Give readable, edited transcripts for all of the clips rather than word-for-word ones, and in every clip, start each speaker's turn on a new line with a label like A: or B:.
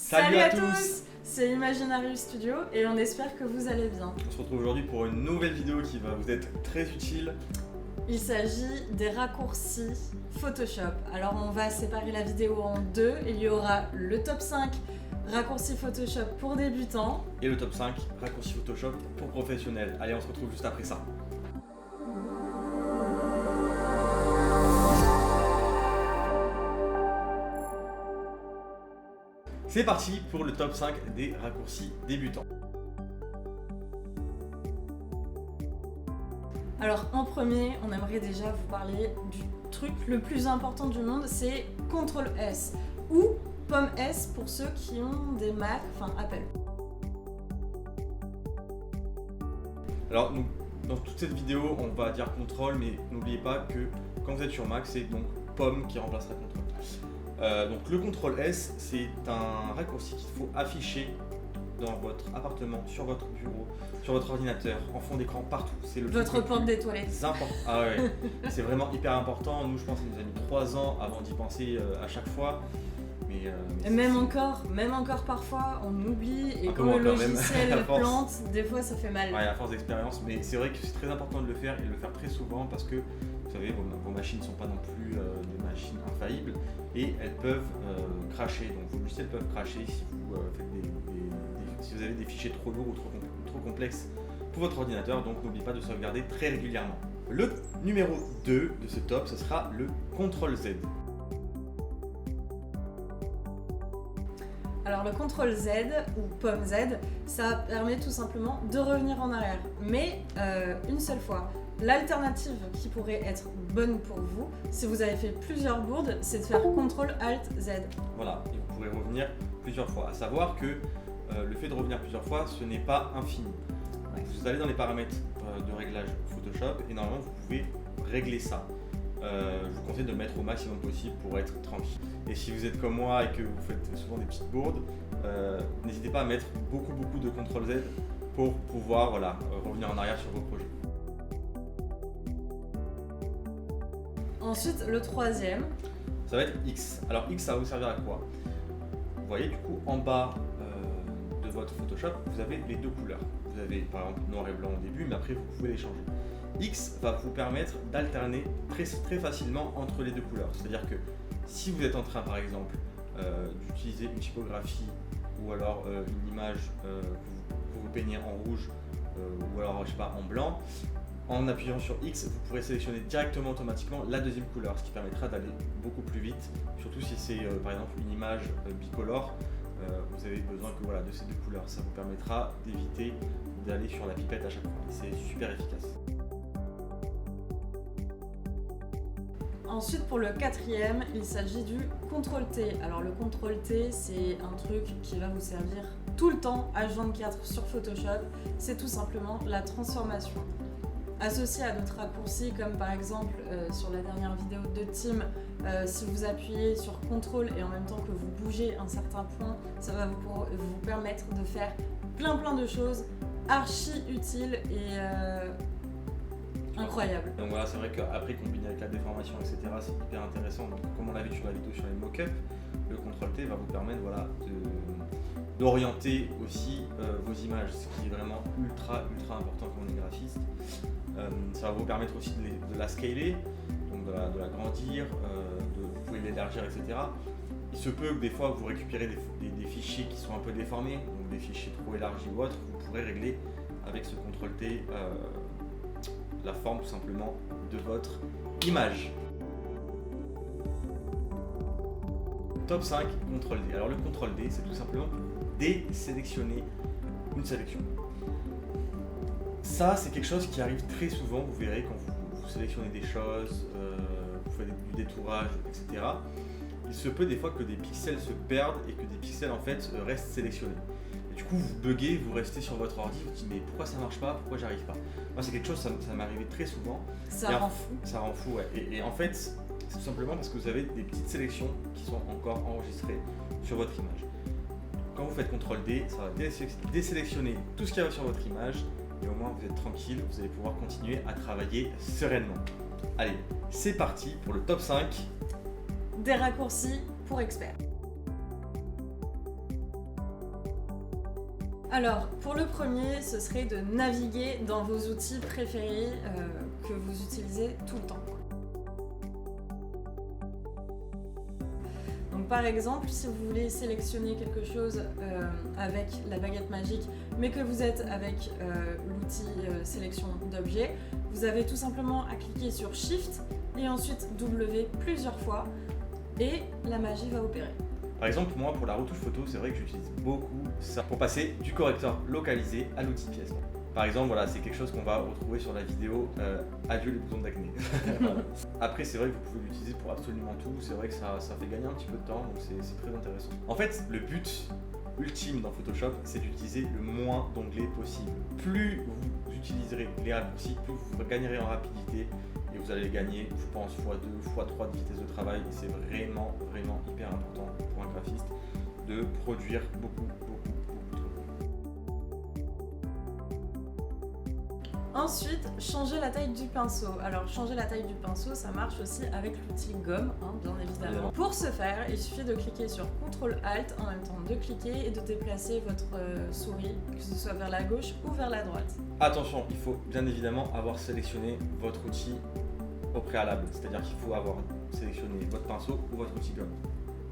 A: Salut à tous, c'est Imaginarius Studio et on espère que vous allez bien.
B: On se retrouve aujourd'hui pour une nouvelle vidéo qui va vous être très utile.
A: Il s'agit des raccourcis Photoshop. Alors on va séparer la vidéo en deux. Il y aura le top 5 raccourcis Photoshop pour débutants
B: Et le top 5 raccourcis Photoshop pour professionnels. Allez, on se retrouve juste après ça. C'est parti pour le top 5 des raccourcis débutants.
A: Alors en premier, on aimerait déjà vous parler du truc le plus important du monde, c'est CTRL-S ou Pomme S pour ceux qui ont des Mac, enfin Apple.
B: Alors dans toute cette vidéo, on va dire CTRL, mais n'oubliez pas que quand vous êtes sur Mac, c'est donc Pomme qui remplacera CTRL. Donc le CTRL-S, c'est un raccourci qu'il faut afficher dans votre appartement, sur votre bureau, sur votre ordinateur, en fond d'écran, partout. C'est le
A: Votre porte des toilettes.
B: Ah ouais, c'est vraiment hyper important. Nous, je pense qu'il nous a mis 3 ans avant d'y penser à chaque fois. Mais
A: même encore parfois, on oublie et
B: Un peu
A: quand
B: moins
A: le
B: quand même,
A: logiciel
B: à force.
A: plante, des fois ça fait mal.
B: Ouais, à force d'expérience, mais c'est vrai que c'est très important de le faire et de le faire très souvent parce que vous savez, vos machines ne sont pas non plus des machines infaillibles et elles peuvent cracher. Donc vos logiciels peuvent cracher si vous si vous avez des fichiers trop lourds ou trop complexes pour votre ordinateur. Donc n'oubliez pas de sauvegarder très régulièrement. Le numéro 2 de ce top, ce sera le CTRL-Z.
A: Alors le CTRL-Z ou Pomme Z, ça permet tout simplement de revenir en arrière, mais une seule fois. L'alternative qui pourrait être bonne pour vous, si vous avez fait plusieurs bourdes, c'est de faire CTRL-ALT-Z.
B: Voilà, et vous pourrez revenir plusieurs fois. À savoir que le fait de revenir plusieurs fois, ce n'est pas infini.
A: Ouais.
B: Vous allez dans les paramètres de réglage Photoshop et normalement vous pouvez régler ça. Je vous conseille de le mettre au maximum possible pour être tranquille. Et si vous êtes comme moi et que vous faites souvent des petites bourdes, n'hésitez pas à mettre beaucoup de CTRL-Z pour pouvoir revenir en arrière sur vos projets.
A: Ensuite, le troisième.
B: Ça va être X. Alors X, ça va vous servir à quoi? Vous voyez du coup en bas de votre Photoshop, vous avez les deux couleurs. Vous avez par exemple noir et blanc au début, mais après vous pouvez les changer. X va vous permettre d'alterner très facilement entre les deux couleurs. C'est-à-dire que si vous êtes en train par exemple d'utiliser une typographie ou alors une image que vous peignez en rouge ou alors je sais pas en blanc, en appuyant sur X, vous pourrez sélectionner directement automatiquement la deuxième couleur, ce qui permettra d'aller beaucoup plus vite, surtout si c'est par exemple une image bicolore, vous avez besoin de ces deux couleurs. Ça vous permettra d'éviter d'aller sur la pipette à chaque fois. C'est super efficace.
A: Ensuite, pour le quatrième, il s'agit du CTRL-T. Alors le CTRL-T, c'est un truc qui va vous servir tout le temps, H24 sur Photoshop. C'est tout simplement la transformation. Associé à d'autres raccourcis, comme par exemple sur la dernière vidéo de Tim, si vous appuyez sur CTRL et en même temps que vous bougez un certain point, ça va vous permettre de faire plein de choses archi utiles et incroyables.
B: Donc voilà, c'est vrai qu'après combiné avec la déformation, etc., c'est hyper intéressant. Donc, comme on l'a vu sur la vidéo sur les mock-ups, le CTRL-T va vous permettre d'orienter aussi vos images, ce qui est vraiment ultra important quand on est graphiste. Ça va vous permettre aussi de la scaler, donc de la grandir, vous pouvez l'élargir, etc. Il se peut que des fois vous récupérez des fichiers qui sont un peu déformés, donc des fichiers trop élargis ou autres, vous pourrez régler avec ce CTRL-T la forme tout simplement de votre image. Top 5, CTRL-D. Alors le CTRL-D, c'est tout simplement désélectionner une sélection. Ça, c'est quelque chose qui arrive très souvent, vous verrez, quand vous sélectionnez des choses, vous faites du détourage, etc. Il se peut des fois que des pixels se perdent et que des pixels en fait restent sélectionnés. Et du coup, vous buguez, vous restez sur votre ordi, vous dites mais pourquoi ça marche pas, pourquoi j'arrive pas? Moi, c'est quelque chose, ça m'est arrivé très souvent.
A: Ça rend fou.
B: Ça rend fou, ouais. Et en fait, c'est tout simplement parce que vous avez des petites sélections qui sont encore enregistrées sur votre image. Quand vous faites CTRL-D, ça va désélectionner tout ce qu'il y a sur votre image et au moins vous êtes tranquille, vous allez pouvoir continuer à travailler sereinement. Allez, c'est parti pour le top 5
A: des raccourcis pour experts. Alors, pour le premier, ce serait de naviguer dans vos outils préférés que vous utilisez tout le temps. Donc, par exemple, si vous voulez sélectionner quelque chose avec la baguette magique, mais que vous êtes avec l'outil sélection d'objets, vous avez tout simplement à cliquer sur Shift et ensuite W plusieurs fois et la magie va opérer.
B: Par exemple, moi, pour la retouche photo, c'est vrai que j'utilise beaucoup ça pour passer du correcteur localisé à l'outil pièce. Par exemple, voilà, c'est quelque chose qu'on va retrouver sur la vidéo Adieu les boutons d'acné. Voilà. Après, c'est vrai que vous pouvez l'utiliser pour absolument tout. C'est vrai que ça fait gagner un petit peu de temps, donc c'est très intéressant. En fait, le but ultime dans Photoshop, c'est d'utiliser le moins d'onglets possible. Plus vous utiliserez les raccourcis, plus vous gagnerez en rapidité et vous allez gagner, je pense, x2, x3 de vitesse de travail. Et c'est vraiment hyper important pour un graphiste de produire beaucoup de contenu.
A: Ensuite, changer la taille du pinceau. Alors, changer la taille du pinceau, ça marche aussi avec l'outil gomme, bien évidemment. Pour ce faire, il suffit de cliquer sur CTRL-ALT en même temps de cliquer et de déplacer votre souris, que ce soit vers la gauche ou vers la droite.
B: Attention, il faut bien évidemment avoir sélectionné votre outil au préalable, c'est-à-dire qu'il faut avoir sélectionné votre pinceau ou votre outil gomme.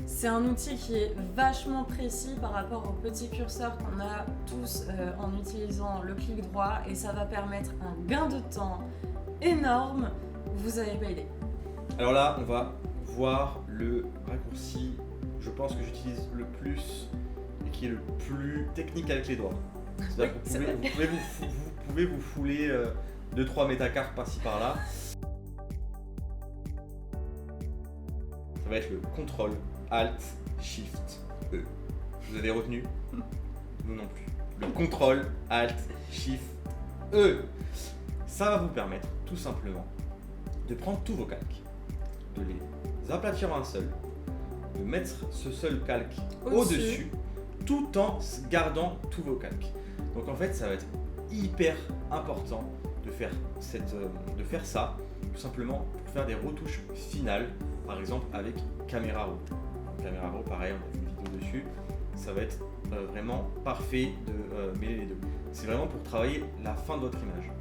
A: C'est un outil qui est vachement précis par rapport au petit curseur qu'on a tous en utilisant le clic droit et ça va permettre un gain de temps énorme, vous avez pas idée.
B: Alors là, on va voir le raccourci, je pense que j'utilise le plus et qui est le plus technique avec les doigts. C'est-à-dire que vous pouvez vous fouler 2-3 métacartes par-ci par-là. Ça va être le CTRL Alt Shift E. Vous avez retenu? Nous non plus. Le CTRL Alt Shift E. Ça va vous permettre tout simplement de prendre tous vos calques, de les aplatir en un seul, de mettre ce seul calque au-dessus, tout en gardant tous vos calques. Donc en fait, ça va être hyper important de faire ça, tout simplement pour faire des retouches finales, par exemple avec Camera Raw. Camera Raw, pareil, on a fait une vidéo dessus. Ça va être vraiment parfait de mêler les deux. C'est vraiment pour travailler la fin de votre image.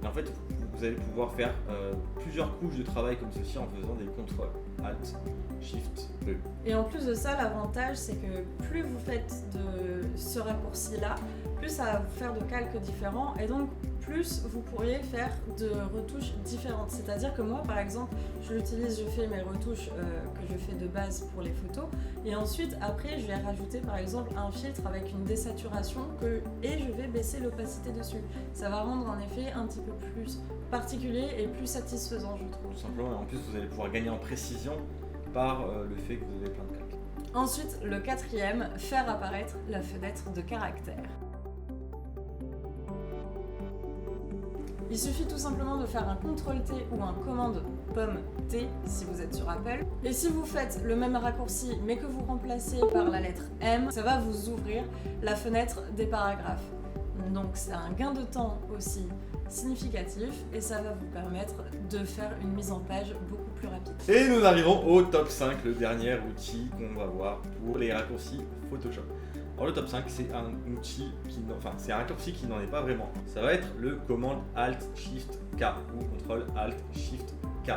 B: Et en fait, vous allez pouvoir faire plusieurs couches de travail comme ceci en faisant des CTRL, Alt, Shift, E.
A: Et en plus de ça, l'avantage, c'est que plus vous faites de ce raccourci-là, plus ça va vous faire de calques différents et donc plus vous pourriez faire de retouches différentes. C'est-à-dire que moi, par exemple, je l'utilise, je fais mes retouches que je fais de base pour les photos et ensuite, après, je vais rajouter par exemple un filtre avec une désaturation et je vais baisser l'opacité dessus. Ça va rendre en effet un petit peu plus particulier et plus satisfaisant, je trouve.
B: Tout simplement, et en plus, vous allez pouvoir gagner en précision par le fait que vous avez plein de calques.
A: Ensuite, le quatrième, faire apparaître la fenêtre de caractère. Il suffit tout simplement de faire un CTRL-T ou un commande pomme T si vous êtes sur Apple. Et si vous faites le même raccourci mais que vous remplacez par la lettre M, ça va vous ouvrir la fenêtre des paragraphes. Donc c'est un gain de temps aussi significatif et ça va vous permettre de faire une mise en page beaucoup plus rapide.
B: Et nous arrivons au top 5, le dernier outil qu'on va voir pour les raccourcis Photoshop. Alors le top 5, c'est un outil c'est un raccourci qui n'en est pas vraiment. Ça va être le commande Alt Shift K ou CTRL Alt Shift K.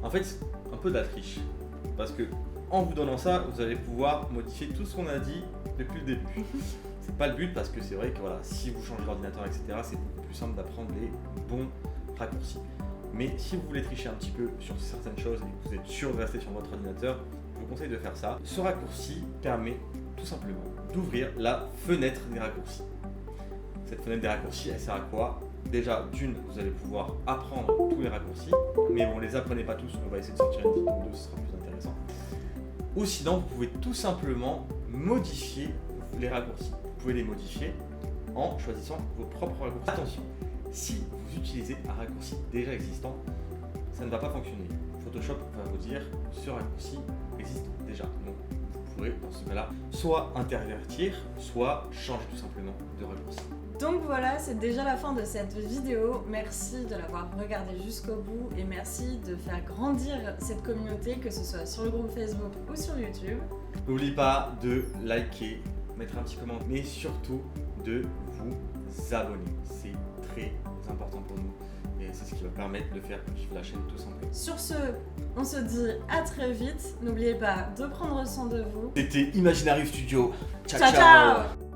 B: En fait, c'est un peu de la triche parce que en vous donnant ça, vous allez pouvoir modifier tout ce qu'on a dit depuis le début. C'est pas le but parce que c'est vrai que voilà, si vous changez d'ordinateur, etc., c'est beaucoup plus simple d'apprendre les bons raccourcis. Mais si vous voulez tricher un petit peu sur certaines choses et que vous êtes sûr de rester sur votre ordinateur, je vous conseille de faire ça. Ce raccourci permet tout simplement d'ouvrir la fenêtre des raccourcis. Cette fenêtre des raccourcis, elle sert à quoi? Déjà, d'une, vous allez pouvoir apprendre tous les raccourcis, mais bon, les apprenez pas tous, on va essayer de sortir une vidéo ou deux, ce sera plus intéressant. Ou sinon, vous pouvez tout simplement modifier les raccourcis. Vous pouvez les modifier en choisissant vos propres raccourcis. Attention, si vous utilisez un raccourci déjà existant, ça ne va pas fonctionner. Photoshop va vous dire ce raccourci existe déjà. Donc vous pourrez dans ce cas-là soit intervertir, soit changer tout simplement de raccourci.
A: Donc voilà, c'est déjà la fin de cette vidéo. Merci de l'avoir regardée jusqu'au bout et merci de faire grandir cette communauté, que ce soit sur le groupe Facebook ou sur YouTube.
B: N'oubliez pas de liker, mettre un petit commentaire, mais surtout de vous abonner. C'est très important pour nous et c'est ce qui va permettre de faire vivre la chaîne tout simplement.
A: Sur ce, on se dit à très vite. N'oubliez pas de prendre soin de vous.
B: C'était Imaginary Studio.
A: Ciao ciao.